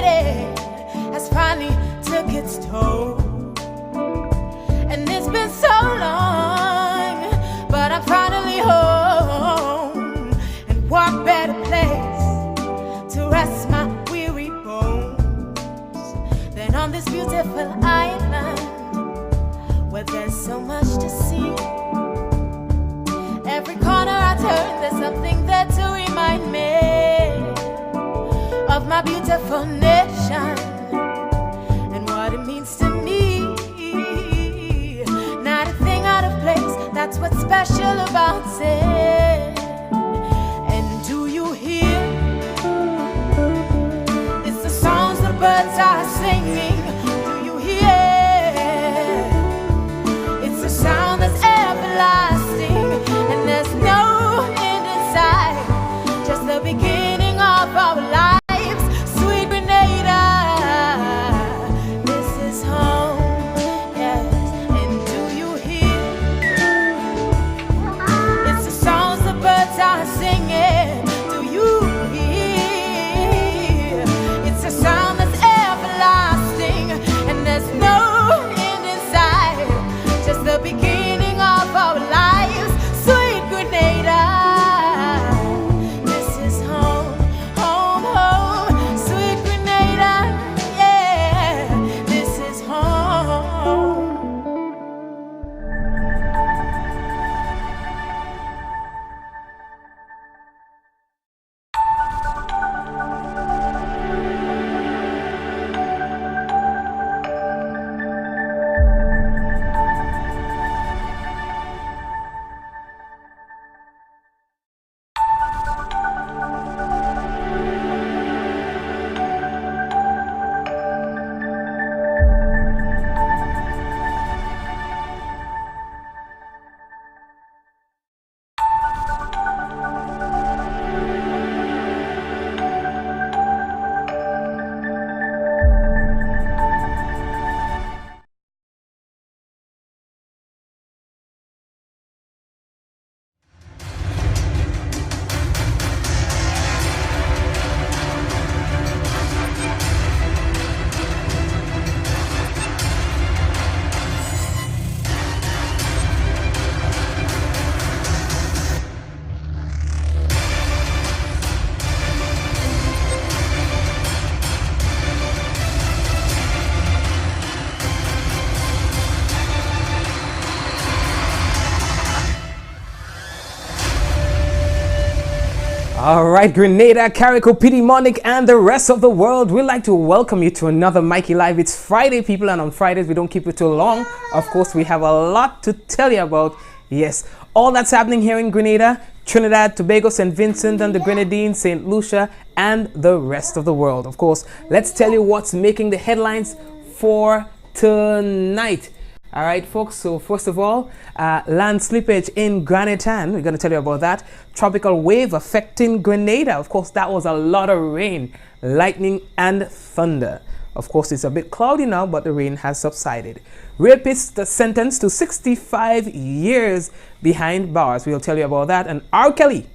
has finally took its toll. And it's been so long, but I'm finally home and walk better place to rest my weary bones than on this beautiful island where there's so much to see. Every corner I turn, there's something there to remind me of my beautiful nation and what it means to me. Not a thing out of place, that's what's special about it. And do you hear? It's the songs the birds are singing. Do you hear? It's a sound that's everlasting, and there's no end in sight, just the beginning of our lives. Sweet Grenada, this is home, yes. And do you hear? It's the songs the birds are singing. Do you hear? It's a sound that's everlasting, and there's no end in sight, just the beginning of our lives. Sweet Grenada, this is home, home, home. Sweet Grenada, yeah, this is home. All right, Grenada, Carrico, Pity, Monic, and the rest of the world, we'd like to welcome you to another Mikey Live. It's Friday, people, and on Fridays, we don't keep it too long. Of course, we have a lot to tell you about. Yes, all that's happening here in Grenada, Trinidad, Tobago, St. Vincent and the Grenadines, St. Lucia, and the rest of the world. Of course, let's tell you what's making the headlines for tonight. All right, folks, so first of all, land slippage in Granatan. We're going to tell you about that. Tropical wave affecting Grenada. Of course, that was a lot of rain, lightning, and thunder. Of course, it's a bit cloudy now, but the rain has subsided. Rapist sentenced to 65 years behind bars. We'll tell you about that. And R. Kelly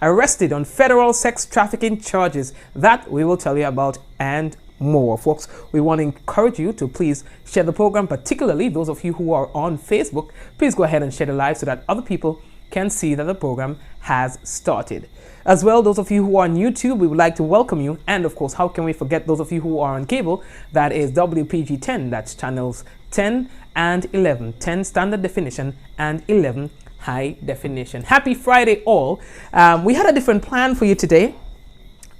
arrested on federal sex trafficking charges. That we will tell you about and more. Folks, we want to encourage you to please share the program, particularly those of you who are on Facebook. Please go ahead and share the live so that other people can see that the program has started. As well, those of you who are on YouTube, we would like to welcome you. And of course, how can we forget those of you who are on cable? That is WPG 10, that's channels 10 and 11, 10 standard definition and 11 high definition. Happy Friday all. We had a different plan for you today,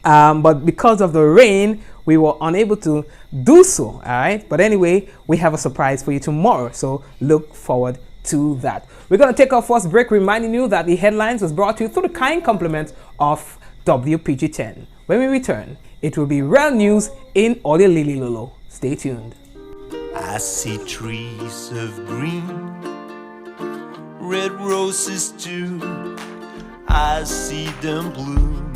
but because of the rain, we were unable to do so. All right, but anyway, we have a surprise for you tomorrow, so look forward to that. We're going to take our first break, reminding you that the headlines was brought to you through the kind compliment of WPG 10. When we return, it will be real news in Audio Lily Lolo. Stay tuned. I see trees of green, red roses too. I see them bloom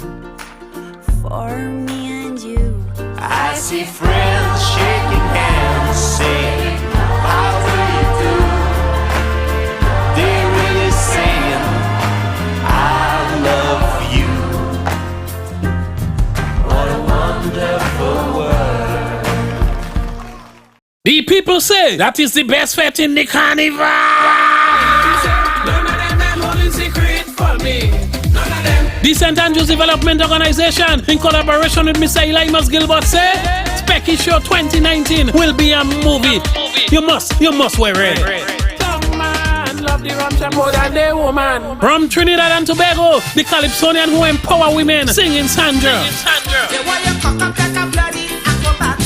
for me and you. I see friends shaking hands, saying, how do you do? They're really saying, I love you. What a wonderful world. The people say that is the best fete in the carnival. None of them holding secret for me. None of them. The St. Andrews Development Organization, in collaboration with Mr. Elimas Gilbert, say Specky Show 2019 will be a movie. You must wear it. Some man love the rum more than the woman. From Trinidad and Tobago, the Calypsonian who empower women, singing Sandra. The way you cock up like a bloody acrobat.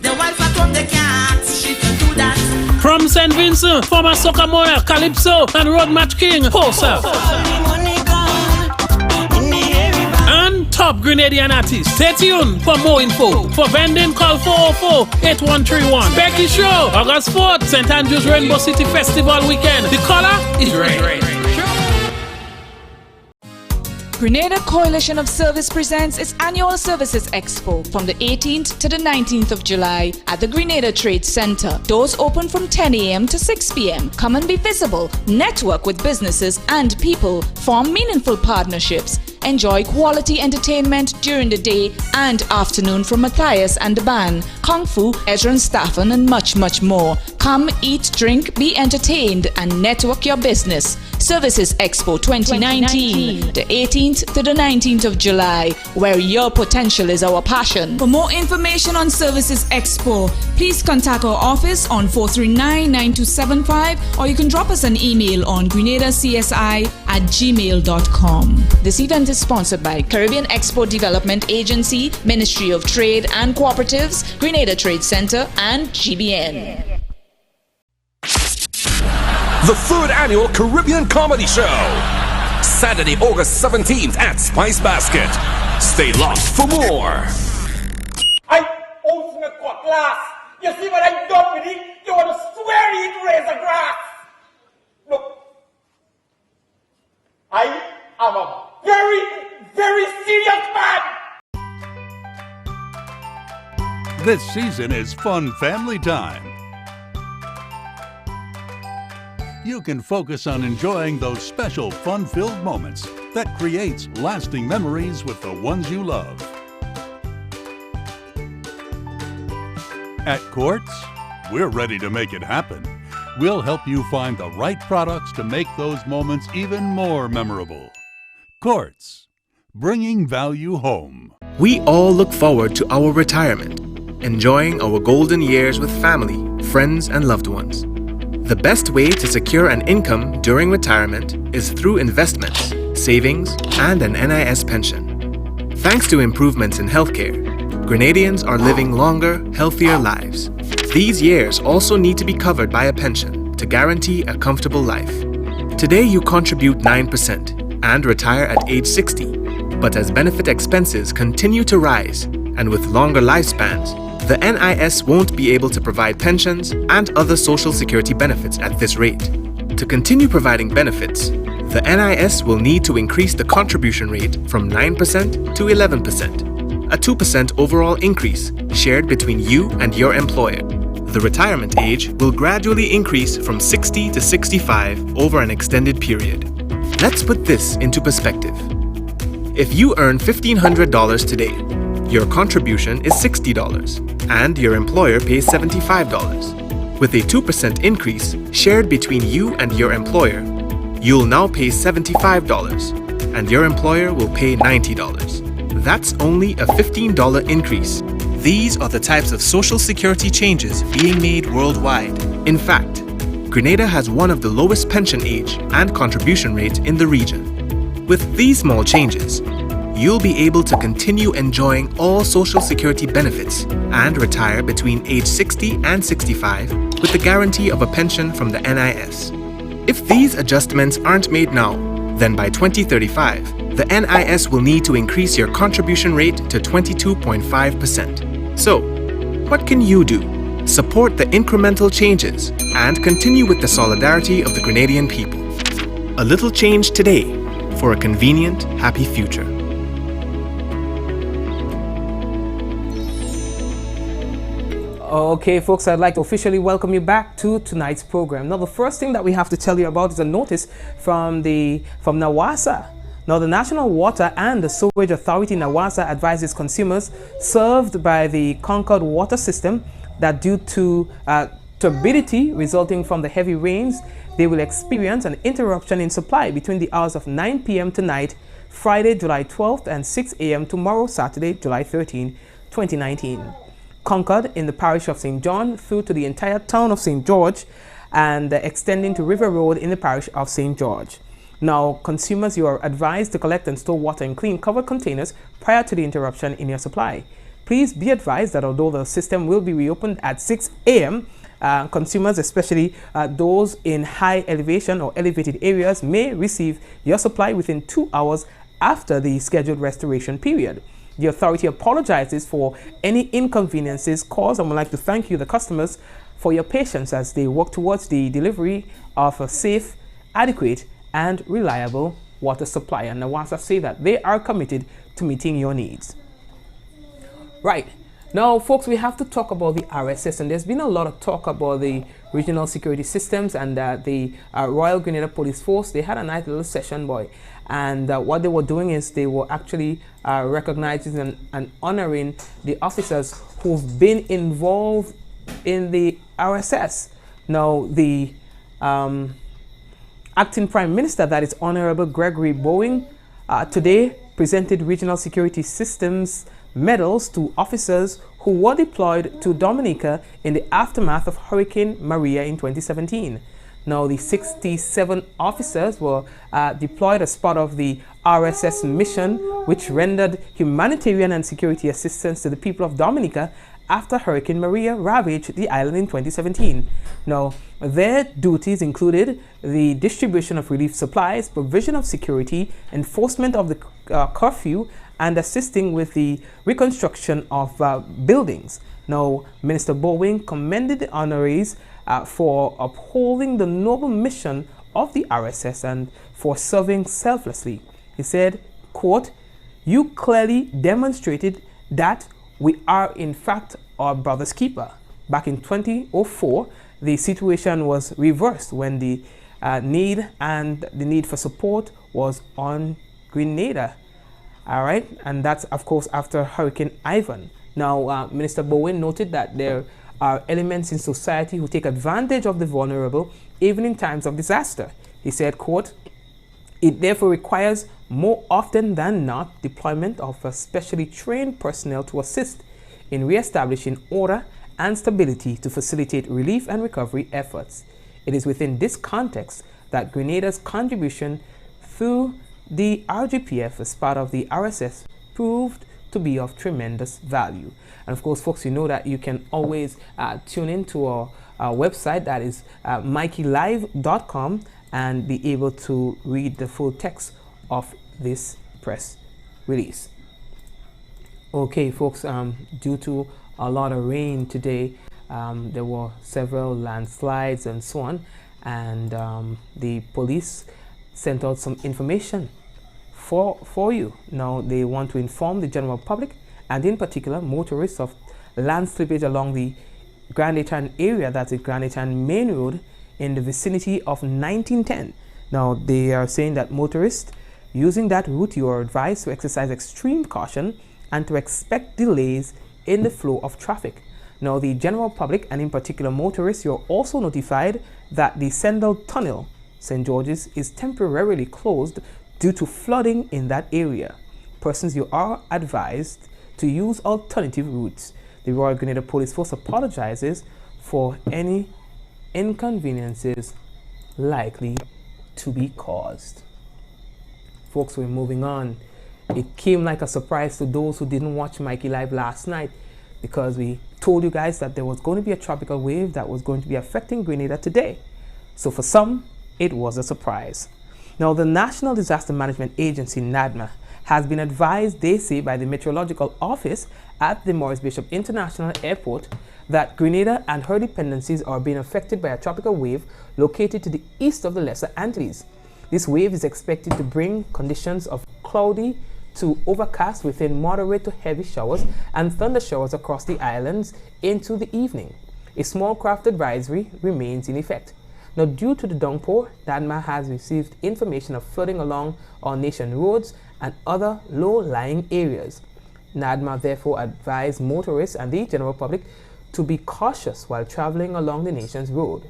The wife at home, they can't. She can do that. From St. Vincent, former Soca Moya, Calypso, and Road Match King, Hosa. And top Grenadian artists. Stay tuned for more info. For vending, call 404-8131. Becky Show, August 4th, St. Andrews Rainbow City Festival weekend. The color is red. Grenada Coalition of Service presents its annual Services Expo from the 18th to the 19th of July at the Grenada Trade Center. Doors open from 10 a.m. to 6 p.m. Come and be visible, network with businesses and people, form meaningful partnerships, enjoy quality entertainment during the day and afternoon from Matthias and the band, Kung Fu, Ezra and Staffen, and much more. Come, eat, drink, be entertained, and network your business. Services Expo 2019, the 18th to the 19th of July, where your potential is our passion. For more information on Services Expo, please contact our office on 439-9275, or you can drop us an email on grenadacsi@gmail.com. This event is sponsored by Caribbean Expo Development Agency, Ministry of Trade and Cooperatives, Grenada Trade Center, and GBN. The 3rd Annual Caribbean Comedy Show. Saturday, August 17th at Spice Basket. Stay locked for more. I own a cutlass. You see what I done with it? You want to swear it razor grass. Look, I am a very, very serious man. This season is fun family time. You can focus on enjoying those special fun-filled moments that creates lasting memories with the ones you love. At Quartz, we're ready to make it happen. We'll help you find the right products to make those moments even more memorable. Quartz, bringing value home. We all look forward to our retirement, enjoying our golden years with family, friends, and loved ones. The best way to secure an income during retirement is through investments, savings, and an NIS pension. Thanks to improvements in healthcare, Grenadians are living longer, healthier lives. These years also need to be covered by a pension to guarantee a comfortable life. Today you contribute 9% and retire at age 60, but as benefit expenses continue to rise and with longer lifespans, the NIS won't be able to provide pensions and other social security benefits at this rate. To continue providing benefits, the NIS will need to increase the contribution rate from 9% to 11%, a 2% overall increase shared between you and your employer. The retirement age will gradually increase from 60 to 65 over an extended period. Let's put this into perspective. If you earn $1,500 today, your contribution is $60 and your employer pays $75. With a 2% increase shared between you and your employer, you'll now pay $75 and your employer will pay $90. That's only a $15 increase. These are the types of social security changes being made worldwide. In fact, Grenada has one of the lowest pension age and contribution rate in the region. With these small changes, you'll be able to continue enjoying all social security benefits and retire between age 60 and 65 with the guarantee of a pension from the NIS. If these adjustments aren't made now, then by 2035, the NIS will need to increase your contribution rate to 22.5%. So, what can you do? Support the incremental changes and continue with the solidarity of the Grenadian people. A little change today for a convenient, happy future. Okay, folks, I'd like to officially welcome you back to tonight's program. Now, the first thing that we have to tell you about is a notice from NAWASA. Now, the National Water and the Sewage Authority, NAWASA, advises consumers served by the Concord Water System that due to turbidity resulting from the heavy rains, they will experience an interruption in supply between the hours of 9 p.m. tonight, Friday, July 12th, and 6 a.m. tomorrow, Saturday, July 13, 2019. Concord in the parish of St. John through to the entire town of St. George and extending to River Road in the parish of St. George. Now, consumers, you are advised to collect and store water in clean covered containers prior to the interruption in your supply. Please be advised that although the system will be reopened at 6 a.m., consumers, especially those in high elevation or elevated areas, may receive your supply within 2 hours after the scheduled restoration period. The authority apologizes for any inconveniences caused and would like to thank you, the customers, for your patience as they work towards the delivery of a safe, adequate, and reliable water supply. And now, once I say that, they are committed to meeting your needs. Right. Now, folks, we have to talk about the RSS, and there's been a lot of talk about the regional security systems and the Royal Grenada Police Force. They had a nice little session, boy, and what they were doing is they were actually recognizing and honoring the officers who've been involved in the RSS. Now, the acting Prime Minister, that is Honorable Gregory Bowen, today presented regional security systems medals to officers who were deployed to Dominica in the aftermath of Hurricane Maria in 2017. Now, the 67 officers were deployed as part of the RSS mission, which rendered humanitarian and security assistance to the people of Dominica after Hurricane Maria ravaged the island in 2017. Now, their duties included the distribution of relief supplies, provision of security, enforcement of the curfew, and assisting with the reconstruction of buildings. Now, Minister Bowen commended the honorees for upholding the noble mission of the RSS and for serving selflessly. He said, quote, "You clearly demonstrated that we are in fact our brother's keeper." Back in 2004, the situation was reversed when the need for support was on Grenada. All right, and that's of course after Hurricane Ivan. Now, Minister Bowen noted that there are elements in society who take advantage of the vulnerable even in times of disaster. He said, quote, "It therefore requires more often than not deployment of specially trained personnel to assist in re-establishing order and stability to facilitate relief and recovery efforts. It is within this context that Grenada's contribution through the RGPF as part of the RSS proved to be of tremendous value." And of course, folks, you know that you can always tune into our website, that is mikeylive.com, and be able to read the full text of this press release. Okay, folks, due to a lot of rain today, there were several landslides and so on, and the police sent out some information for you. Now, they want to inform the general public, and in particular motorists, of land slippage along the Grand Etan area, that's the Grand Etan Main Road, in the vicinity of 1910. Now, they are saying that motorists using that route, you are advised to exercise extreme caution and to expect delays in the flow of traffic. Now, the general public, and in particular motorists, you're also notified that the Sendal Tunnel, St. George's, is temporarily closed due to flooding in that area. Persons, you are advised to use alternative routes. The Royal Grenada Police Force apologizes for any inconveniences likely to be caused. Folks, we're moving on. It came like a surprise to those who didn't watch Mikey Live last night, because we told you guys that there was going to be a tropical wave that was going to be affecting Grenada today. So for some, it was a surprise. Now, the National Disaster Management Agency, NADMA, has been advised, they say, by the Meteorological Office at the Maurice Bishop International Airport that Grenada and her dependencies are being affected by a tropical wave located to the east of the Lesser Antilles. This wave is expected to bring conditions of cloudy to overcast within moderate to heavy showers and thunder showers across the islands into the evening. A small craft advisory remains in effect. Now, due to the downpour, NADMA has received information of flooding along our nation roads and other low-lying areas. NADMA therefore advised motorists and the general public to be cautious while traveling along the nation's road.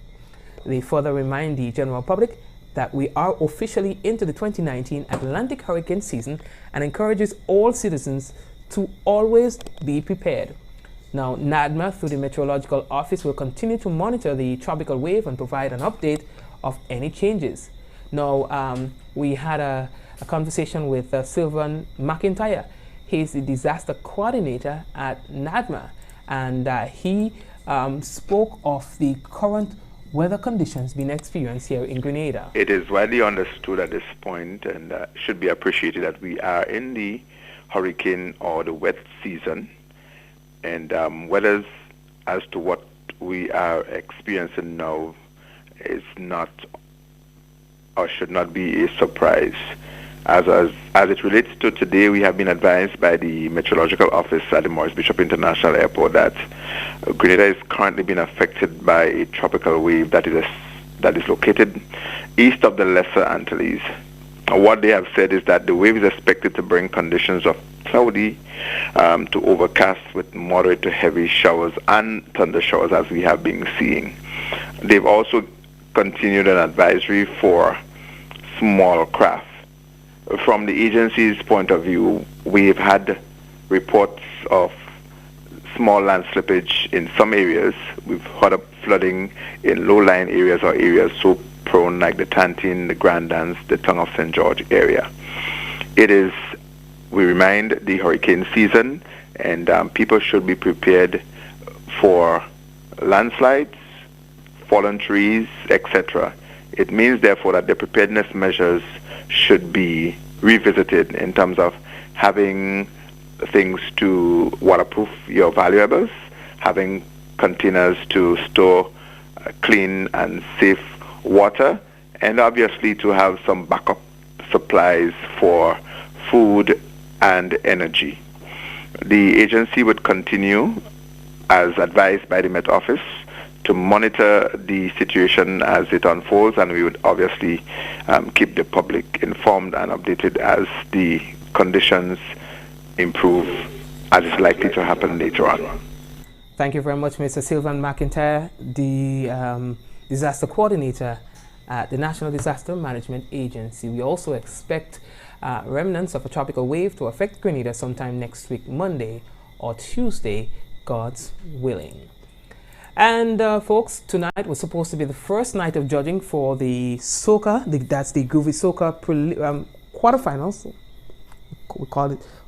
They further remind the general public that we are officially into the 2019 Atlantic hurricane season and encourages all citizens to always be prepared. Now, NADMA, through the Meteorological Office, will continue to monitor the tropical wave and provide an update of any changes. Now, we had a conversation with Sylvan McIntyre. He's the disaster coordinator at NADMA, and he spoke of the current weather conditions being experienced here in Grenada. It is widely understood at this point, and should be appreciated, that we are in the hurricane or the wet season, and weather as to what we are experiencing now is not or should not be a surprise. As it relates to today, we have been advised by the Meteorological Office at the Maurice Bishop International Airport that Grenada is currently being affected by a tropical wave that is located east of the Lesser Antilles. What they have said is that the wave is expected to bring conditions of cloudy to overcast with moderate to heavy showers and thunder showers, as we have been seeing. They've also continued an advisory for small craft. From the agency's point of view, we've had reports of small land slippage in some areas. We've heard of flooding in low-lying areas or areas so prone like the Tantine, the Grand Dance, the Tongue of St. George area. We remind the hurricane season, and people should be prepared for landslides, fallen trees, etc. It means, therefore, that the preparedness measures should be revisited in terms of having things to waterproof your valuables, having containers to store clean and safe water, and obviously to have some backup supplies for food and energy. The agency would continue, as advised by the Met Office, to monitor the situation as it unfolds, and we would obviously keep the public informed and updated as the conditions improve, as is likely to happen later on. Thank you very much, Mr. Sylvan McIntyre, the disaster coordinator at the National Disaster Management Agency. We also expect remnants of a tropical wave to affect Grenada sometime next week, Monday or Tuesday, God's willing. And folks, tonight was supposed to be the first night of judging for the soca, that's the Groovy Soca quarterfinals.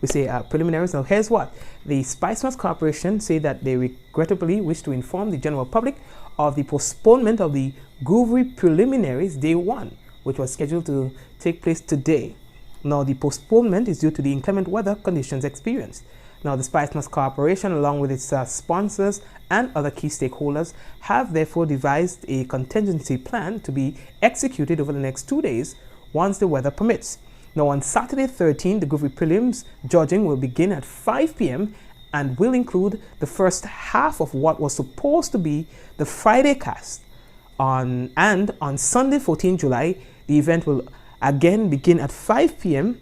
We say preliminaries. Now here's what. The Spice Corporation say that they regrettably wish to inform the general public of the postponement of the Groovy preliminaries day 1, which was scheduled to take place today. Now the postponement is due to the inclement weather conditions experienced. Now, the Spice Corporation, along with its sponsors and other key stakeholders, have therefore devised a contingency plan to be executed over the next 2 days once the weather permits. Now, on Saturday 13, the Groovy prelims judging will begin at 5 p.m. and will include the first half of what was supposed to be the Friday cast. On Sunday 14 July, the event will again begin at 5 p.m.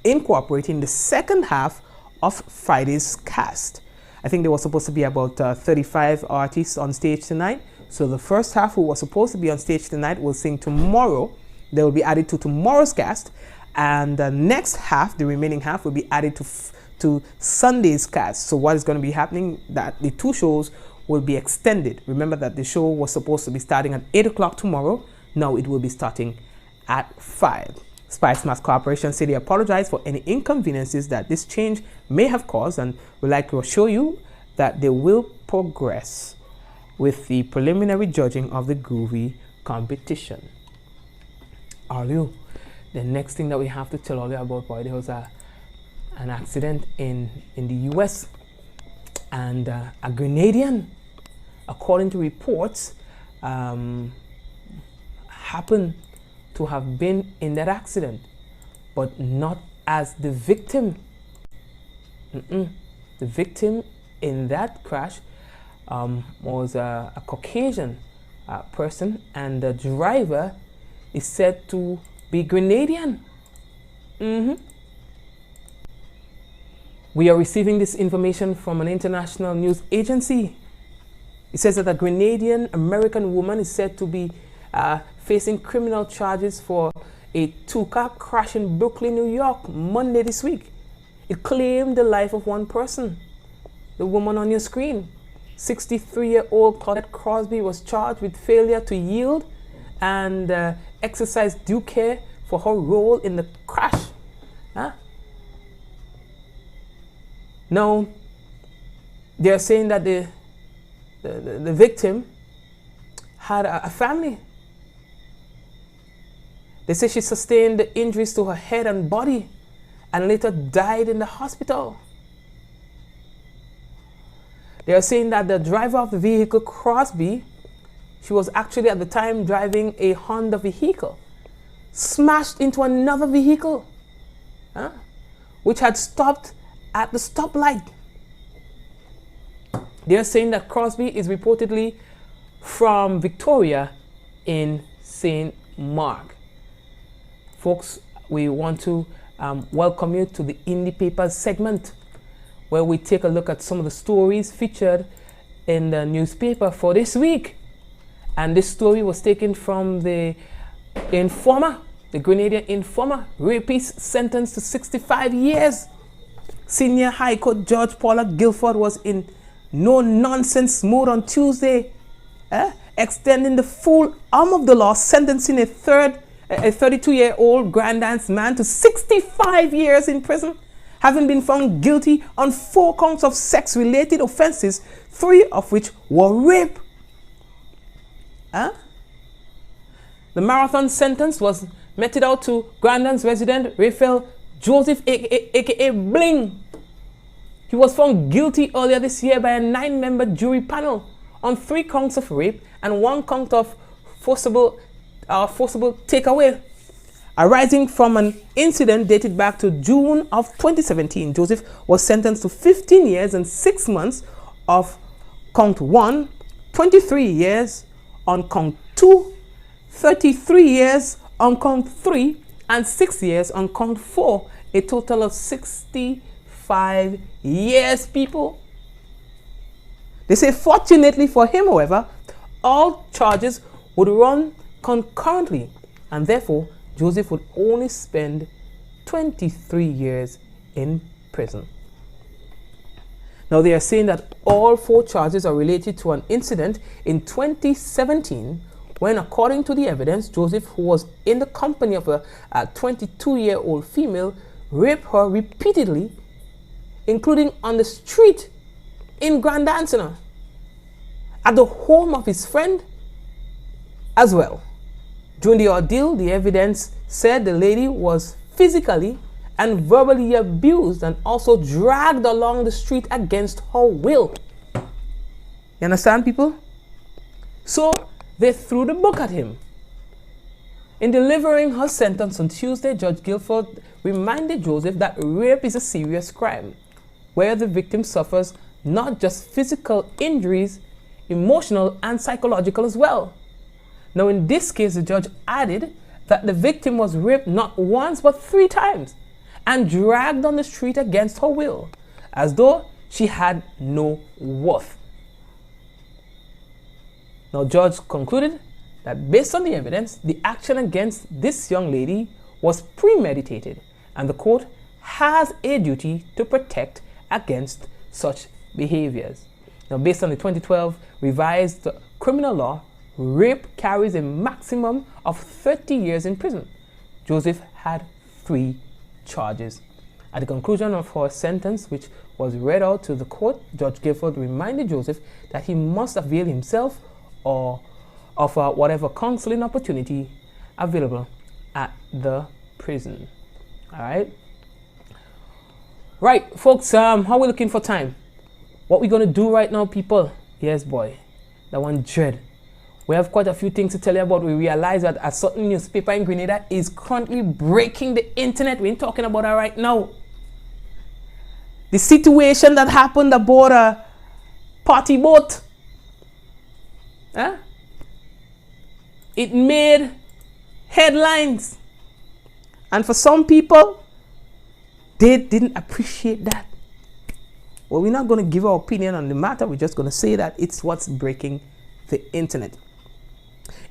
incorporating the second half of Friday's cast. I think there was supposed to be about 35 artists on stage tonight. So the first half who was supposed to be on stage tonight will sing tomorrow. They will be added to tomorrow's cast. And the next half, the remaining half, will be added to Sunday's cast. So what is going to be happening, that the 2 shows will be extended. Remember that the show was supposed to be starting at 8 o'clock tomorrow. Now it will be starting at 5. Spice Mass Corporation say they apologize for any inconveniences that this change may have caused, and would like to assure you that they will progress with the preliminary judging of the Groovy competition. Are you? The next thing that we have to tell all you about, boy, there was an accident in the US, and a Grenadian, according to reports, happened to have been in that accident, but not as the victim. The victim in that crash was a Caucasian person, and the driver is said to be Grenadian. We are receiving this information from an international news agency, It says that a Grenadian American woman is said to be facing criminal charges for a two-car crash in Brooklyn, New York, Monday this week. It claimed the life of one person. The woman on your screen, 63-year-old Claudette Crosby, was charged with failure to yield and exercise due care for her role in the crash. Now, they're saying that the victim had a family. They say she sustained injuries to her head and body and later died in the hospital. They are saying that the driver of the vehicle, Crosby, she was actually at the time driving a Honda vehicle, smashed into another vehicle, which had stopped at the stoplight. They are saying that Crosby is reportedly from Victoria in St. Mark. Folks, we want to welcome you to the Indie Papers segment, where we take a look at some of the stories featured in the newspaper for this week. And this story was taken from the Informer, the Grenadian Informer. Rapist sentenced to 65 years. Senior High Court Judge Paula Guilford was in no-nonsense mode on Tuesday, extending the full arm of the law, sentencing a 32-year-old Grand Dance man to 65 years in prison, having been found guilty on 4 counts of sex-related offenses, 3 of which were rape. The marathon sentence was meted out to Grand Dance resident Raphael Joseph, aka Bling. He was found guilty earlier this year by a 9-member jury panel on 3 counts of rape and 1 count of forcible takeaway, arising from an incident dated back to June of 2017. Joseph was sentenced to 15 years and 6 months of count 1, 23 years on count 2, 33 years on count 3, and 6 years on count 4, a total of 65 years, people. They say, fortunately for him, however, all charges would run concurrently, and therefore Joseph would only spend 23 years in prison. Now, they are saying that all 4 charges are related to an incident in 2017 when, according to the evidence, Joseph, who was in the company of a 22-year-old female, raped her repeatedly, including on the street in Grand Anson, at the home of his friend as well. During the ordeal, the evidence said the lady was physically and verbally abused and also dragged along the street against her will. You understand, people? So they threw the book at him. In delivering her sentence on Tuesday, Judge Guilford reminded Joseph that rape is a serious crime, where the victim suffers not just physical injuries, emotional and psychological as well. Now, in this case, the judge added that the victim was raped not once but 3 times and dragged on the street against her will, as though she had no worth. Now, judge concluded that based on the evidence, the action against this young lady was premeditated, and the court has a duty to protect against such behaviors. Now, based on the 2012 revised criminal law, rape carries a maximum of 30 years in prison. Joseph had 3 charges. At the conclusion of her sentence, which was read out to the court, Judge Guilford reminded Joseph that he must avail himself or of whatever counseling opportunity available at the prison. All right, folks, how are we looking for time? What we're going to do right now, people? Yes, boy, that one dread. We have quite a few things to tell you about. We realize that a certain newspaper in Grenada is currently breaking the internet. We ain't talking about that right now. The situation that happened aboard a party boat, it made headlines. And for some people, they didn't appreciate that. Well, we're not going to give our opinion on the matter. We're just going to say that it's what's breaking the internet.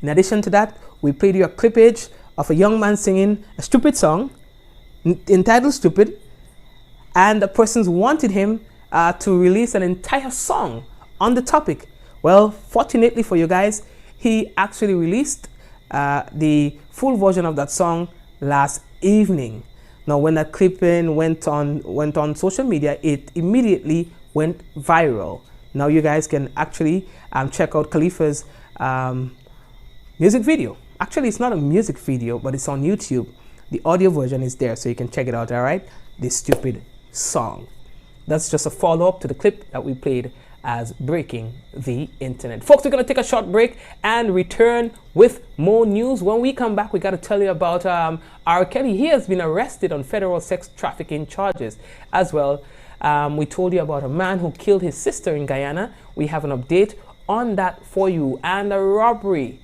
In addition to that, we played you a clippage of a young man singing a stupid song entitled Stupid, and the persons wanted him to release an entire song on the topic. Well, fortunately for you guys, he actually released the full version of that song last evening. Now, when that clipping went on social media, it immediately went viral. Now you guys can actually check out Khalifa's music video. Actually, it's not a music video, but it's on YouTube. The audio version is there, so you can check it out, all right? This Stupid Song. That's just a follow-up to the clip that we played as breaking the internet. Folks, we're going to take a short break and return with more news. When we come back, we got to tell you about R. Kelly. He has been arrested on federal sex trafficking charges as well. We told you about a man who killed his sister in Guyana. We have an update on that for you, and a robbery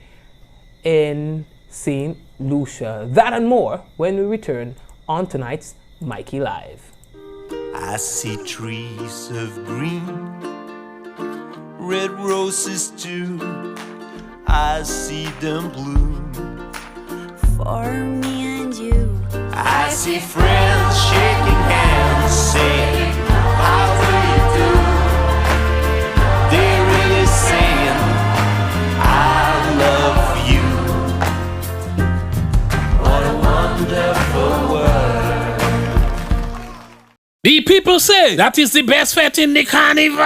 in St. Lucia. That and more when we return on tonight's Mikey Live. I see trees of green, red roses too. I see them bloom For me and you. I see friends shaking hands, saying, how do you do? They're really saying, I love you. What a wonderful world. The people say that is the best fete in the carnival.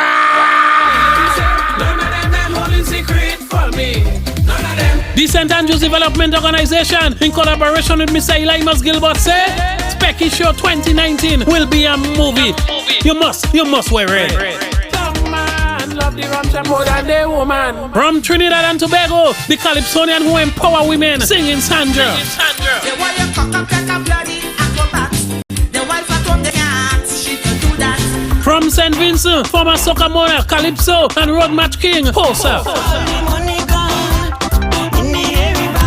None of them holding secret for me. None of them. The St. Andrews Development Organization, in collaboration with Mr. Eli Gilbert, say Specky Show 2019 will be a movie. You must wear it. Some man love the rum more than the woman. From Trinidad and Tobago, the Calypsonian who empower women, singing Sandra. The way you cock up like a bloody acrobat. The wife at home, they can't. She can do that. From St. Vincent, former soccer monarch Calypso and road match king Posa.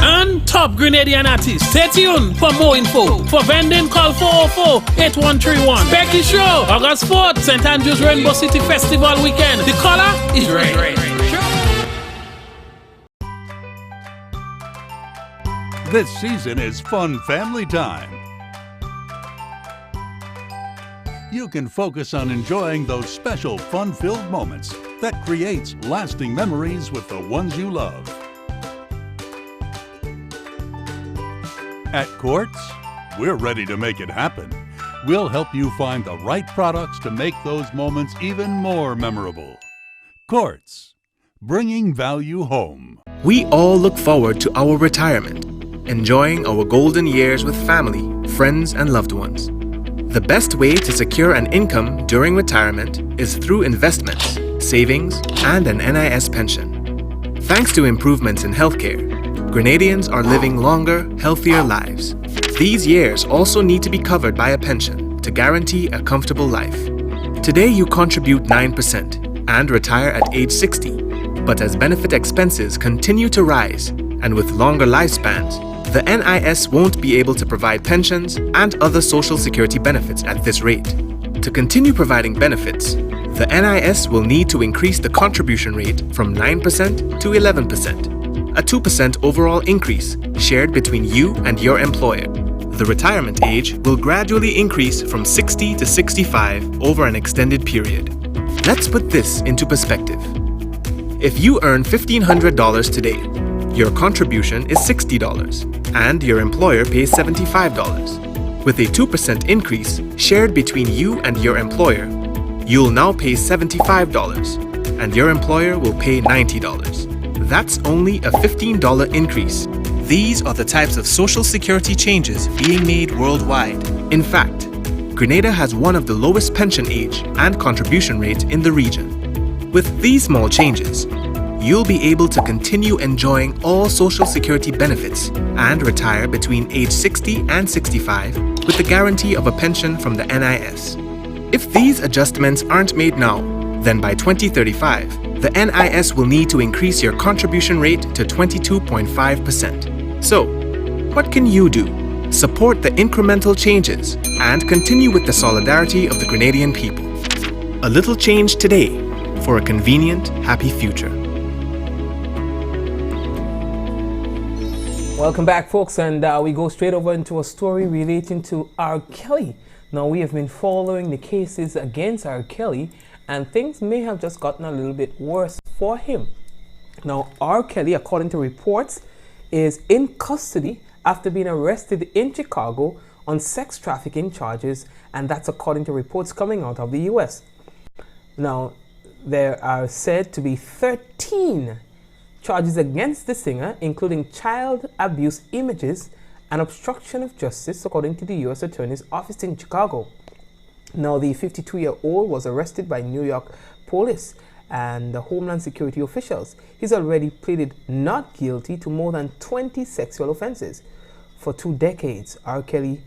And top Grenadian artists. Stay tuned for more info. For vending, call 404-8131. Specky Show, August 4th, St. Andrews Rainbow City Festival weekend. The color is red. This season is fun family time. You can focus on enjoying those special fun-filled moments that creates lasting memories with the ones you love. At Quartz, we're ready to make it happen. We'll help you find the right products to make those moments even more memorable. Quartz, bringing value home. We all look forward to our retirement, enjoying our golden years with family, friends, and loved ones. The best way to secure an income during retirement is through investments, savings, and an NIS pension. Thanks to improvements in healthcare, Grenadians are living longer, healthier lives. These years also need to be covered by a pension to guarantee a comfortable life. Today you contribute 9% and retire at age 60, but as benefit expenses continue to rise and with longer lifespans, the NIS won't be able to provide pensions and other social security benefits at this rate. To continue providing benefits, the NIS will need to increase the contribution rate from 9% to 11%, a 2% overall increase shared between you and your employer. The retirement age will gradually increase from 60 to 65 over an extended period. Let's put this into perspective. If you earn $1,500 today, your contribution is $60 and your employer pays $75. With a 2% increase shared between you and your employer, you'll now pay $75 and your employer will pay $90. That's only a $15 increase. These are the types of social security changes being made worldwide. In fact, Grenada has one of the lowest pension age and contribution rates in the region. With these small changes, you'll be able to continue enjoying all social security benefits and retire between age 60 and 65 with the guarantee of a pension from the NIS. If these adjustments aren't made now, then by 2035, the NIS will need to increase your contribution rate to 22.5%. So, what can you do? Support the incremental changes and continue with the solidarity of the Grenadian people. A little change today for a convenient, happy future. Welcome back, folks, and we go straight over into a story relating to R. Kelly. Now, we have been following the cases against R. Kelly, and things may have just gotten a little bit worse for him. Now, R. Kelly, according to reports, is in custody after being arrested in Chicago on sex trafficking charges, and that's according to reports coming out of the US. Now, there are said to be 13 charges against the singer, including child abuse images and obstruction of justice, according to the U.S. Attorney's Office in Chicago. Now, the 52-year-old was arrested by New York police and the Homeland Security officials. He's already pleaded not guilty to more than 20 sexual offenses. For 2 decades, R. Kelly,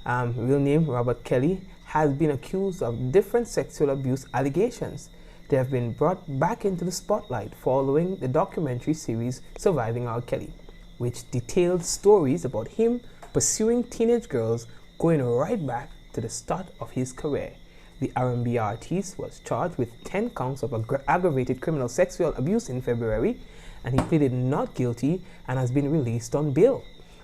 real name Robert Kelly, has been accused of different sexual abuse allegations. They have been brought back into the spotlight following the documentary series Surviving R. Kelly, which detailed stories about him pursuing teenage girls going right back to the start of his career. The R&B artist was charged with 10 counts of aggravated criminal sexual abuse in February, and he pleaded not guilty and has been released on bail.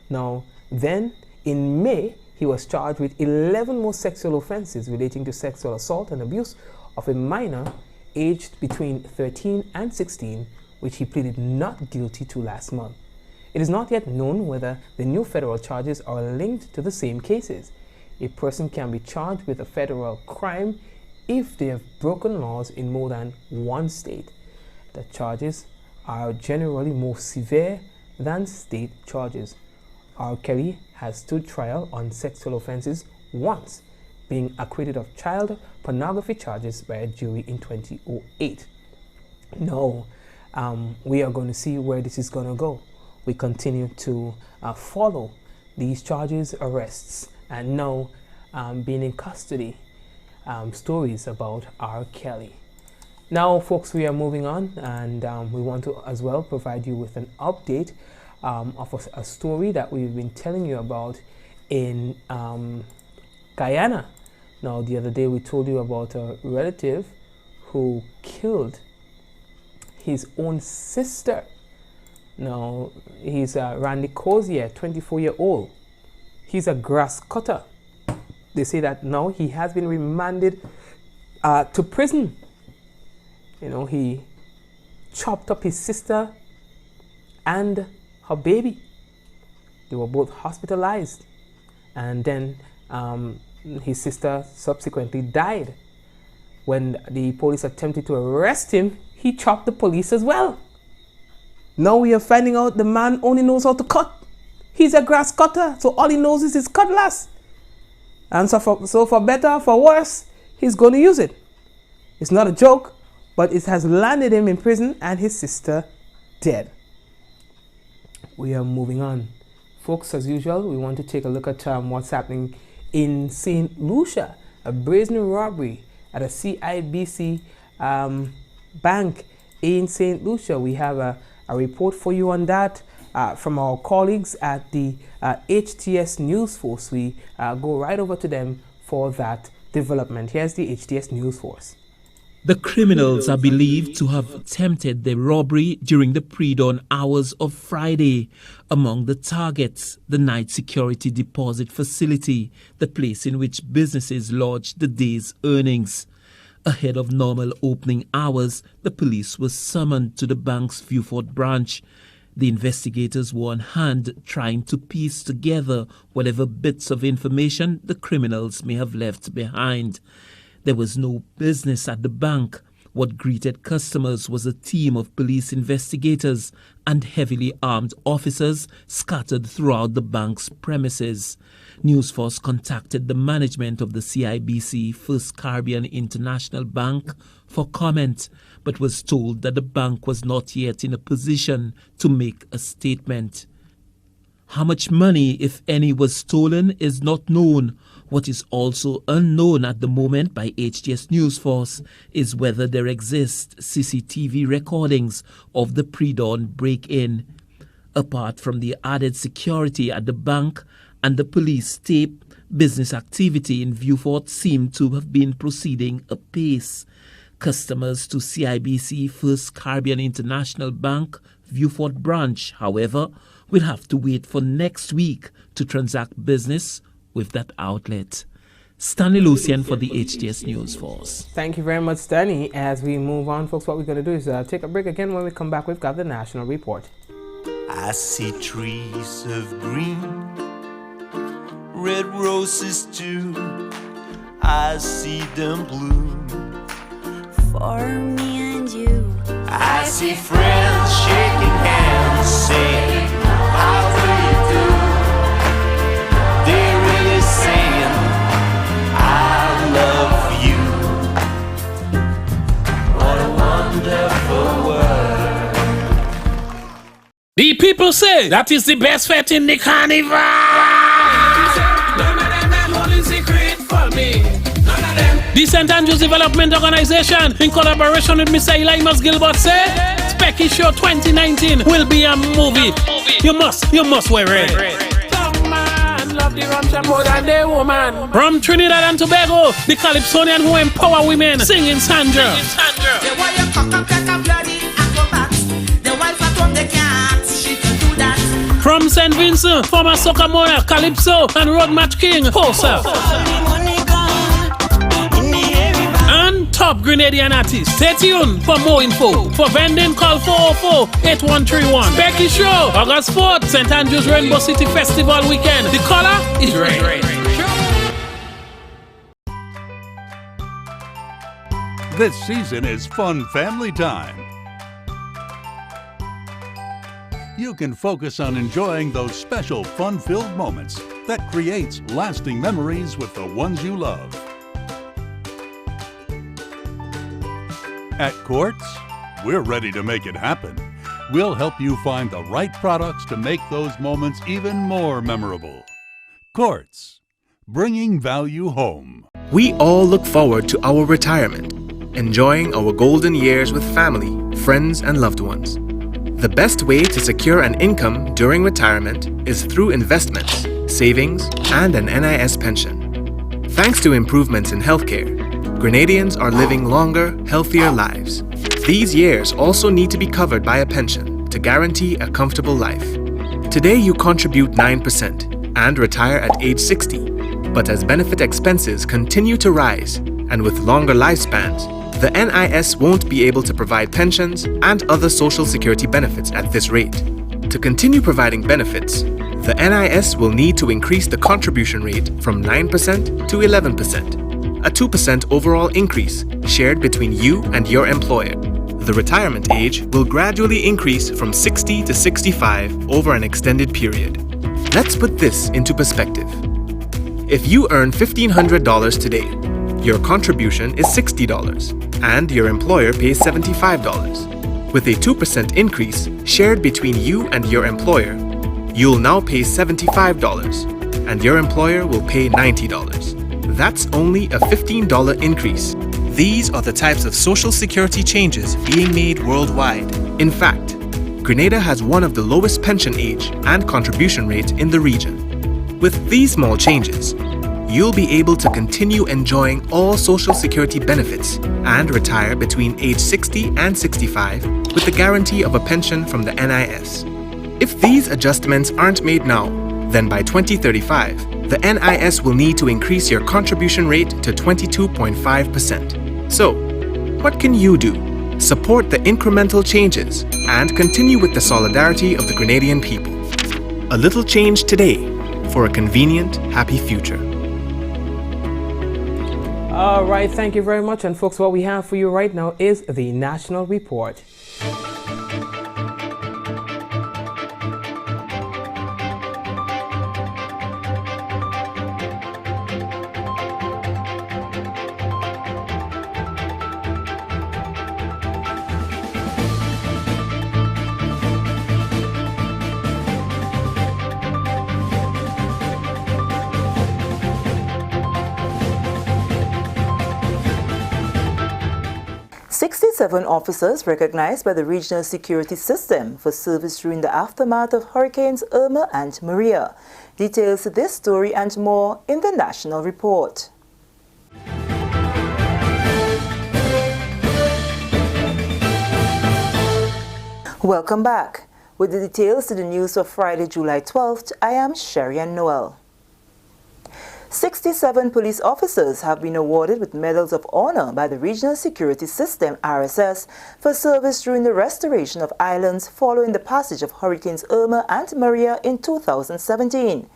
Now, then, in May, he was charged with 11 more sexual offenses relating to sexual assault and abuse of a minor aged between 13 and 16, which he pleaded not guilty to last month. It is not yet known whether the new federal charges are linked to the same cases. A person can be charged with a federal crime if they have broken laws in more than one state. The charges are generally more severe than state charges. R. Kelly has stood trial on sexual offenses once, being acquitted of child pornography charges by a jury in 2008. Now, we are going to see where this is going to go. We continue to follow these charges, arrests, and now being in custody, stories about R. Kelly. Now, folks, we are moving on, and we want to as well provide you with an update of a story that we've been telling you about in Guyana. Now, the other day we told you about a relative who killed his own sister. Now, he's Randy Cozier, 24-year-old. He's a grass cutter. They say that now he has been remanded to prison. You know, he chopped up his sister and her baby. They were both hospitalized. And then his sister subsequently died. When the police attempted to arrest him, he chopped the police as well. Now we are finding out the man only knows how to cut. He's a grass cutter, so all he knows is his cutlass. And so for better, for worse, he's going to use it. It's not a joke, but it has landed him in prison and his sister dead. We are moving on. Folks, as usual, we want to take a look at what's happening in St. Lucia. A brazen robbery at a CIBC bank in St. Lucia. We have a report for you on that from our colleagues at the HTS News Force. We go right over to them for that development. Here's the HTS News Force. The criminals are believed to have attempted the robbery during the pre-dawn hours of Friday. Among the targets, the night security deposit facility, the place in which businesses lodge the day's earnings. Ahead of normal opening hours, the police was summoned to the bank's Viewfort branch. The investigators were on hand trying to piece together whatever bits of information the criminals may have left behind. There was no business at the bank. What greeted customers was a team of police investigators and heavily armed officers scattered throughout the bank's premises. Newsforce contacted the management of the CIBC First Caribbean International Bank for comment, but was told that the bank was not yet in a position to make a statement. How much money, if any, was stolen is not known. What is also unknown at the moment by HTS News Force is whether there exist CCTV recordings of the pre-dawn break-in. Apart from the added security at the bank and the police tape, business activity in Viewfort seemed to have been proceeding apace. Customers to CIBC First Caribbean International Bank Viewfort branch, however, will have to wait for next week to transact business with that outlet. Stanley Lucian for the HTS News Force. Thank you very much, Stanley. As we move on, folks, what we're going to do is take a break again. When we come back, we've got the National Report. I see trees of green, red roses too. I see them bloom For me and you. I see friends shaking hands, saying, how do you do? They're really saying, I love you. What a wonderful world. The people say that is the best fete in the carnival. None of them holding secret for me. None of them. The St. Andrews Development Organization, in collaboration with Mr. Elimas Gilbert, say Specky Show 2019 will be a movie. You must wear it. Some man love the rum more than the woman. From Trinidad and Tobago, the Calypsonian who empower women, singing Sandra. The way you cock up like a bloody acrobat. The wife at home they can't, she can do that. From St. Vincent, former Soca Monarch, Calypso, and Road Match King, Posa. And top Grenadian artists. Stay tuned for more info. For vending, call 404-8131. Becky Show, August 4th, St. Andrews Rainbow City Festival weekend. The color is red. This season is fun family time. You can focus on enjoying those special fun-filled moments that creates lasting memories with the ones you love. At Quartz, we're ready to make it happen. We'll help you find the right products to make those moments even more memorable. Quartz, bringing value home. We all look forward to our retirement, enjoying our golden years with family, friends, and loved ones. The best way to secure an income during retirement is through investments, savings, and an NIS pension. Thanks to improvements in healthcare, Grenadians are living longer, healthier lives. These years also need to be covered by a pension to guarantee a comfortable life. Today you contribute 9% and retire at age 60, but as benefit expenses continue to rise and with longer lifespans, the NIS won't be able to provide pensions and other social security benefits at this rate. To continue providing benefits, the NIS will need to increase the contribution rate from 9% to 11%. A 2% overall increase shared between you and your employer. The retirement age will gradually increase from 60 to 65 over an extended period. Let's put this into perspective. If you earn $1,500 today, your contribution is $60 and your employer pays $75. With a 2% increase shared between you and your employer, you'll now pay $75 and your employer will pay $90. That's only a $15 increase. These are the types of social security changes being made worldwide. In fact, Grenada has one of the lowest pension age and contribution rates in the region. With these small changes, you'll be able to continue enjoying all social security benefits and retire between age 60 and 65 with the guarantee of a pension from the NIS. If these adjustments aren't made now, then by 2035, the NIS will need to increase your contribution rate to 22.5%. So, what can you do? Support the incremental changes and continue with the solidarity of the Grenadian people. A little change today for a convenient, happy future. All right, thank you very much. And folks, what we have for you right now is the National Report. Seven officers recognized by the Regional Security System for service during the aftermath of Hurricanes Irma and Maria. Details of this story and more in the National Report. Welcome back. With the details to the news of Friday, July 12th, I am Sherry-Ann Noel. 67 police officers have been awarded with Medals of Honor by the Regional Security System, RSS, for service during the restoration of islands following the passage of Hurricanes Irma and Maria in 2017.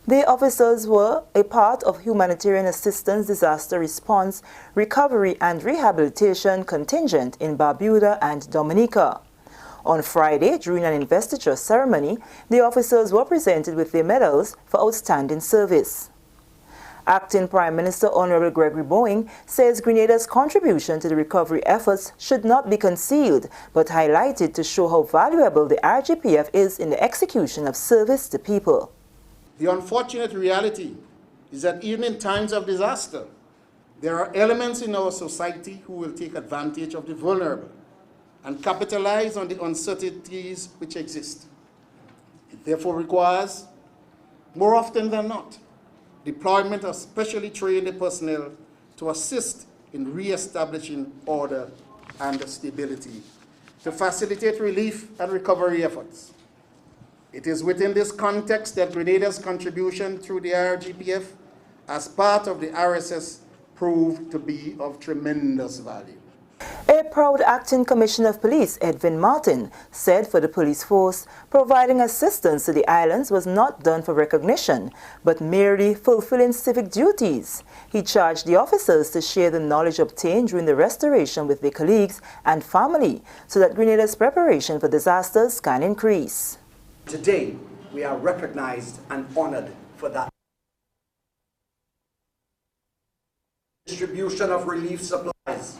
The officers were a part of humanitarian assistance, disaster response, recovery and rehabilitation contingent in Barbuda and Dominica. On Friday, during an investiture ceremony, the officers were presented with their medals for outstanding service. Acting Prime Minister Honorable Gregory Boeing says Grenada's contribution to the recovery efforts should not be concealed, but highlighted to show how valuable the RGPF is in the execution of service to people. The unfortunate reality is that even in times of disaster, there are elements in our society who will take advantage of the vulnerable and capitalize on the uncertainties which exist. It therefore requires, more often than not, deployment of specially trained personnel to assist in re-establishing order and stability, to facilitate relief and recovery efforts. It is within this context that Grenada's contribution through the RGPF as part of the RSS proved to be of tremendous value. A proud acting commissioner of police, Edwin Martin, said for the police force, providing assistance to the islands was not done for recognition, but merely fulfilling civic duties. He charged the officers to share the knowledge obtained during the restoration with their colleagues and family so that Grenada's preparation for disasters can increase. Today, we are recognized and honored for that. Distribution of relief supplies,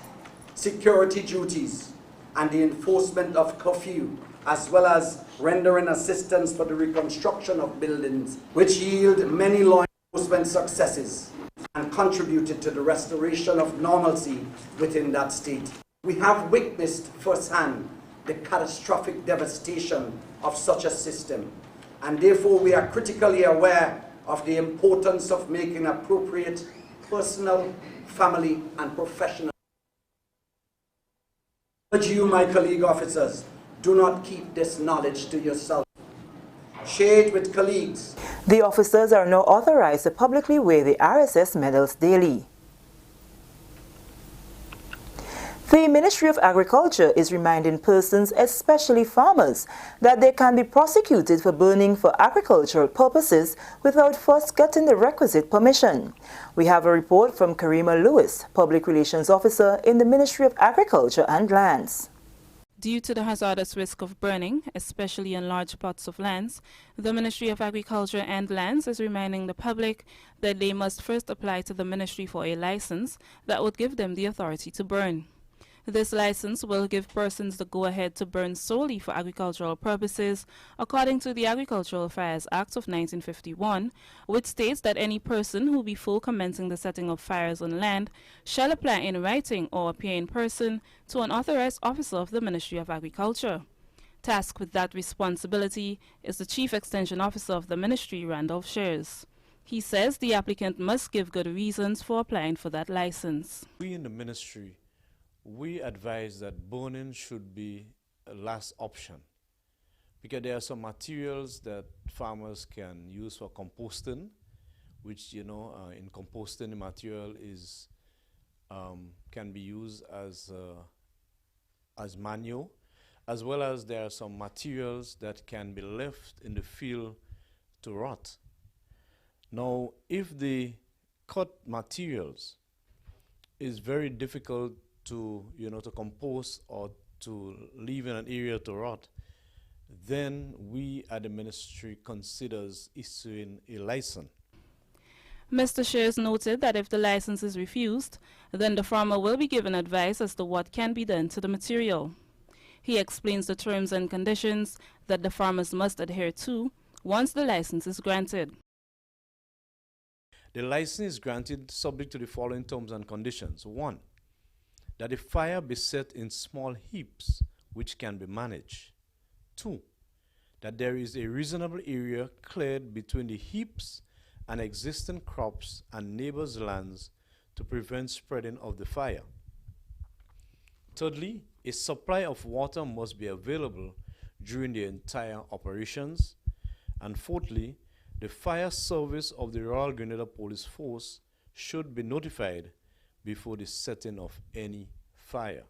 security duties, and the enforcement of curfew, as well as rendering assistance for the reconstruction of buildings, which yield many law enforcement successes and contributed to the restoration of normalcy within that state. We have witnessed firsthand the catastrophic devastation of such a system, and therefore we are critically aware of the importance of making appropriate personal, family, and professional. But you, my colleague officers, do not keep this knowledge to yourself. Share it with colleagues. The officers are now authorized to publicly wear the RSS medals daily. The Ministry of Agriculture is reminding persons, especially farmers, that they can be prosecuted for burning for agricultural purposes without first getting the requisite permission. We have a report from Karima Lewis, Public Relations Officer in the Ministry of Agriculture and Lands. Due to the hazardous risk of burning, especially in large plots of lands, the Ministry of Agriculture and Lands is reminding the public that they must first apply to the Ministry for a license that would give them the authority to burn. This license will give persons the go-ahead to burn solely for agricultural purposes, according to the Agricultural Affairs Act of 1951, which states that any person who before commencing the setting of fires on land shall apply in writing or appear in person to an authorized officer of the Ministry of Agriculture. Tasked with that responsibility is the Chief Extension Officer of the Ministry, Randolph Shears. He says the applicant must give good reasons for applying for that license. We in the Ministry, we advise that burning should be a last option because there are some materials that farmers can use for composting, which, in composting the material is can be used as manure, as well as there are some materials that can be left in the field to rot. Now, if the cut materials is very difficult to compose or to leave in an area to rot, then we at the ministry considers issuing a license. Mr. Shears noted that if the license is refused, then the farmer will be given advice as to what can be done to the material. He explains the terms and conditions that the farmers must adhere to once the license is granted. The license is granted subject to the following terms and conditions. 1, that the fire be set in small heaps which can be managed. 2, that there is a reasonable area cleared between the heaps and existing crops and neighbors' lands to prevent spreading of the fire. Thirdly, a supply of water must be available during the entire operations. And fourthly, the fire service of the Royal Grenada Police Force should be notified before the setting of any fire.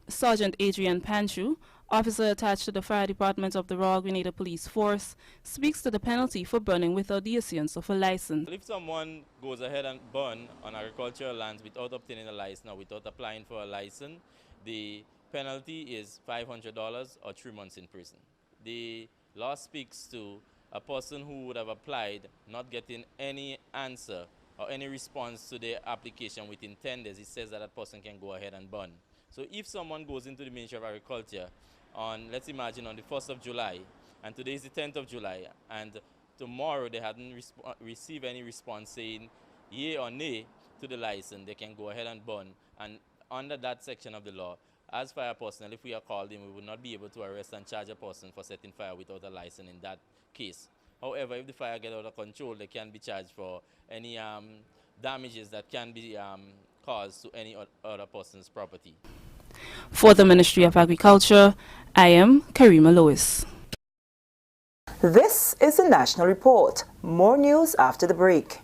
Sergeant Adrian Panchu, officer attached to the Fire Department of the Royal Grenada Police Force, speaks to the penalty for burning without the issuance of a license. If someone goes ahead and burn on agricultural lands without obtaining a license or without applying for a license, the penalty is $500 or 3 months in prison. The law speaks to a person who would have applied not getting any answer or any response to their application within 10 days. It says that that person can go ahead and burn. So if someone goes into the Ministry of Agriculture on, let's imagine, on the 1st of July, and today is the 10th of July, and tomorrow they hadn't received any response saying yea or nay to the license, they can go ahead and burn. And under that section of the law, as fire personnel, if we are called in, we would not be able to arrest and charge a person for setting fire without a license in that case. However, if the fire gets out of control, they can be charged for any damages that can be caused to any other person's property. For the Ministry of Agriculture, I am Karima Lewis. This is the National Report. More news after the break.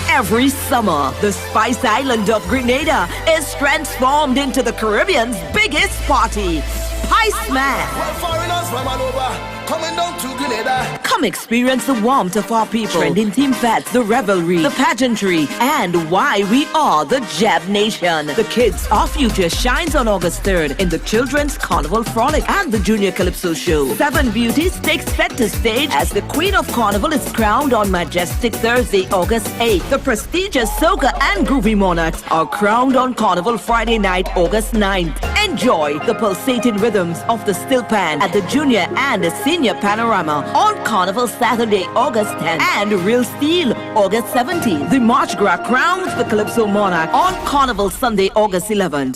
Every summer, the Spice Island of Grenada is transformed into the Caribbean's biggest party, Spice Man. Foreigners from all over coming down to Grenada. Come experience the warmth of our people, trending theme fetes, the revelry, the pageantry, and why we are the Jab Nation. The Kids Our Future shines on August 3rd in the Children's Carnival Frolic and the Junior Calypso Show. 7 beauties take center stage as the Queen of Carnival is crowned on majestic Thursday, August 8th. The prestigious Soca and Groovy Monarchs are crowned on Carnival Friday night, August 9th. Enjoy the pulsating rhythms of the Still Pan at the Junior and the Senior Panorama on Carnival Saturday, August 10th, and Real Steel, August 17th. The March Gras crowns the Calypso Monarch on Carnival Sunday, August 11th.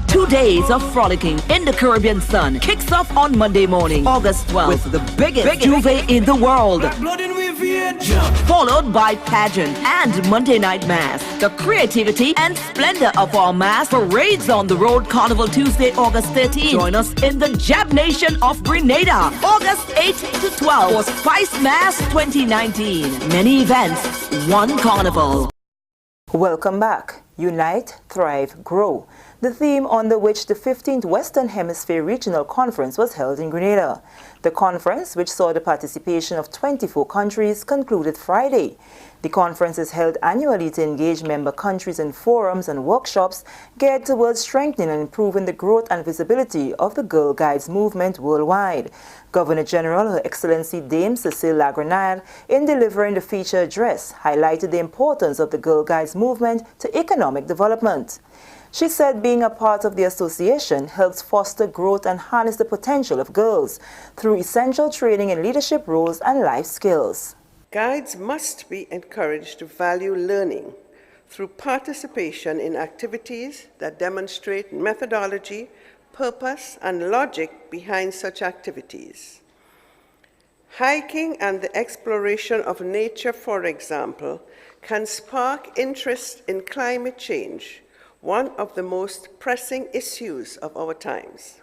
2 days of frolicking in the Caribbean sun kicks off on Monday morning, August 12th, with the biggest juve in the world, followed by pageant and Monday night mass. The creativity and splendor of our mass parades on the road Carnival Tuesday, August 13th. Join us in the Jab Nation of Grenada, August 8th to 12th for Spice Mass 2019. Many events, one carnival. Welcome back. Unite, Thrive, Grow. The theme under which the 15th Western Hemisphere Regional Conference was held in Grenada. The conference, which saw the participation of 24 countries, concluded Friday. The conference is held annually to engage member countries in forums and workshops geared towards strengthening and improving the growth and visibility of the Girl Guides movement worldwide. Governor General Her Excellency Dame Cecile Lagrenade, in delivering the feature address, highlighted the importance of the Girl Guides movement to economic development. She said being a part of the association helps foster growth and harness the potential of girls through essential training in leadership roles and life skills. Guides must be encouraged to value learning through participation in activities that demonstrate methodology, purpose, and logic behind such activities. Hiking and the exploration of nature, for example, can spark interest in climate change, one of the most pressing issues of our times.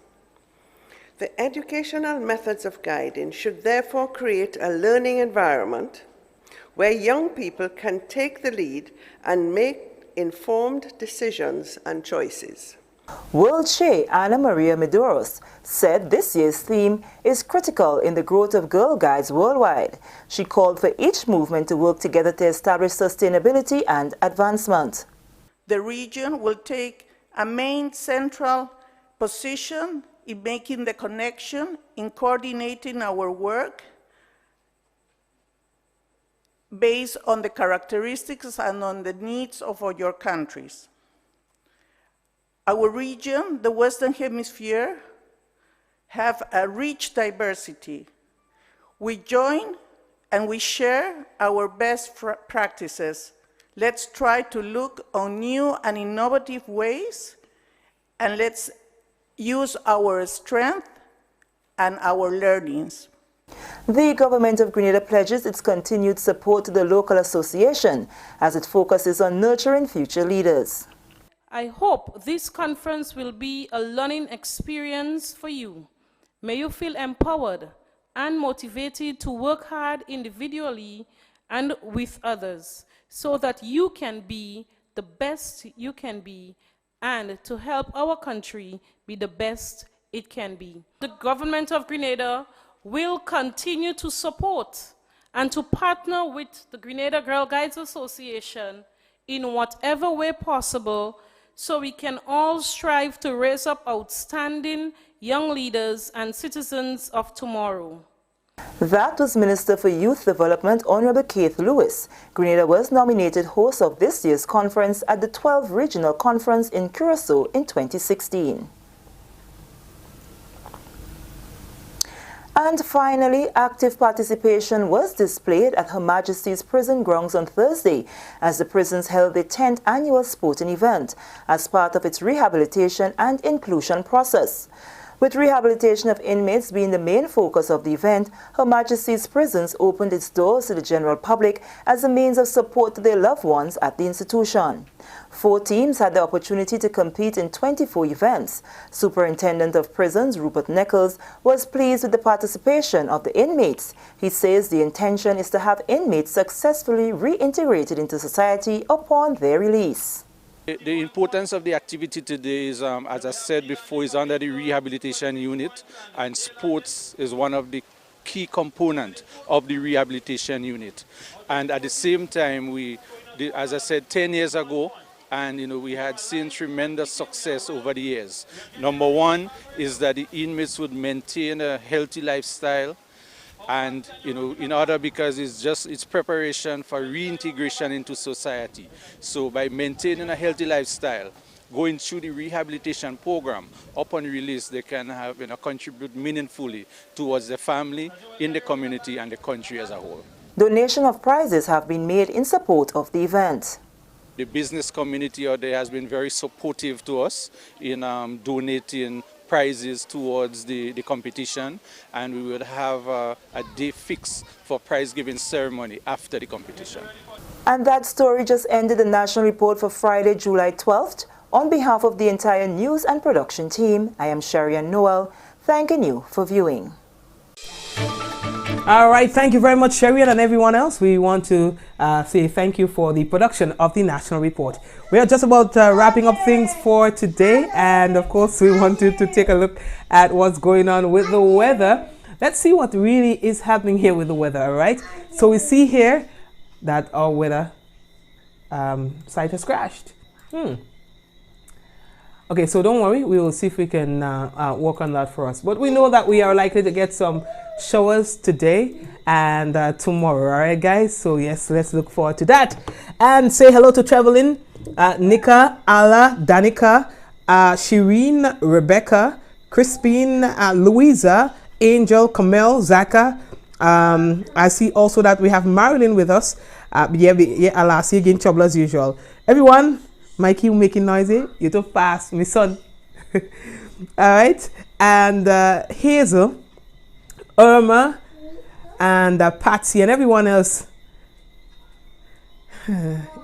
The educational methods of guiding should therefore create a learning environment where young people can take the lead and make informed decisions and choices. World Chair Ana Maria Medeiros said this year's theme is critical in the growth of Girl Guides worldwide. She called for each movement to work together to establish sustainability and advancement. The region will take a main central position in making the connection, in coordinating our work based on the characteristics and on the needs of all your countries. Our region, the Western Hemisphere, have a rich diversity. We join and we share our best practices. Let's try to look on new and innovative ways, and let's use our strength and our learnings. The government of Grenada pledges its continued support to the local association as it focuses on nurturing future leaders. I hope this conference will be a learning experience for you May you feel empowered and motivated to work hard individually and with others so that you can be the best you can be and to help our country be the best it can be. The government of Grenada will continue to support and to partner with the Grenada Girl Guides Association in whatever way possible so we can all strive to raise up outstanding young leaders and citizens of tomorrow. That was Minister for Youth Development Honorable Keith Lewis. Grenada was nominated host of this year's conference at the 12th Regional Conference in Curacao in 2016. And finally, active participation was displayed at Her Majesty's Prison grounds on Thursday as the prisons held their 10th annual sporting event as part of its rehabilitation and inclusion process. With rehabilitation of inmates being the main focus of the event, Her Majesty's Prisons opened its doors to the general public as a means of support to their loved ones at the institution. 4 teams had the opportunity to compete in 24 events. Superintendent of Prisons, Rupert Nichols, was pleased with the participation of the inmates. He says the intention is to have inmates successfully reintegrated into society upon their release. The importance of the activity today is, as I said before, is under the rehabilitation unit, and sports is one of the key components of the rehabilitation unit. And at the same time, as I said, 10 years ago, and we had seen tremendous success over the years. Number one is that the inmates would maintain a healthy lifestyle, and in order, because it's preparation for reintegration into society. So by maintaining a healthy lifestyle, going through the rehabilitation program, upon release they can have contribute meaningfully towards the family, in the community, and the country as a whole. Donation of prizes have been made in support of the event. The business community out there has been very supportive to us in donating prizes towards the competition, and we will have a day fixed for prize giving ceremony after the competition. And that story just ended the national report for Friday, July 12th. On behalf of the entire news and production team, I am Sharian Noel, thanking you for viewing. All right, thank you very much, Sharian, and everyone else. We want to say thank you for the production of the National Report. We are just about wrapping up things for today, and of course, we wanted to take a look at what's going on with the weather. Let's see what really is happening here with the weather, all right? So we see here that our weather site has crashed. Okay, so don't worry, we will see if we can work on that for us. But we know that we are likely to get some showers today and tomorrow, all right, guys? So yes, let's look forward to that. And say hello to traveling Nika, Ala, Danica, Shireen, Rebecca, Crispine, Louisa, Angel, Kamel, Zaka. I see also that we have Marilyn with us. Ala, see again, trouble as usual. Everyone, Mikey making noisy, you're too fast, my son. All right, and Hazel, Irma, and Patsy, and everyone else.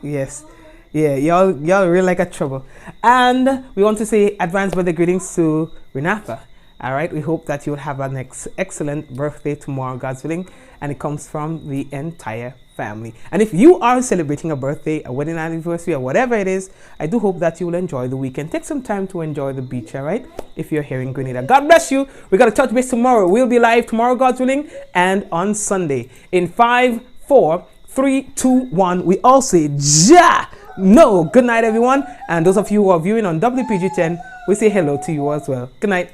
Yes, yeah, y'all really like a trouble. And we want to say advance birthday greetings to Renata. All right, we hope that you'll have an excellent birthday tomorrow, God's willing, and it comes from the entire family. And if you are celebrating a birthday, a wedding anniversary, or whatever it is, I do hope that you will enjoy the weekend. Take some time to enjoy the beach, all right? If you're here in Grenada. God bless you. We got to touch base tomorrow. We'll be live tomorrow, God's willing, and on Sunday. In 5, 4, 3, 2, 1, we all say, Ja! No! Good night, everyone. And those of you who are viewing on WPG10, we say hello to you as well. Good night.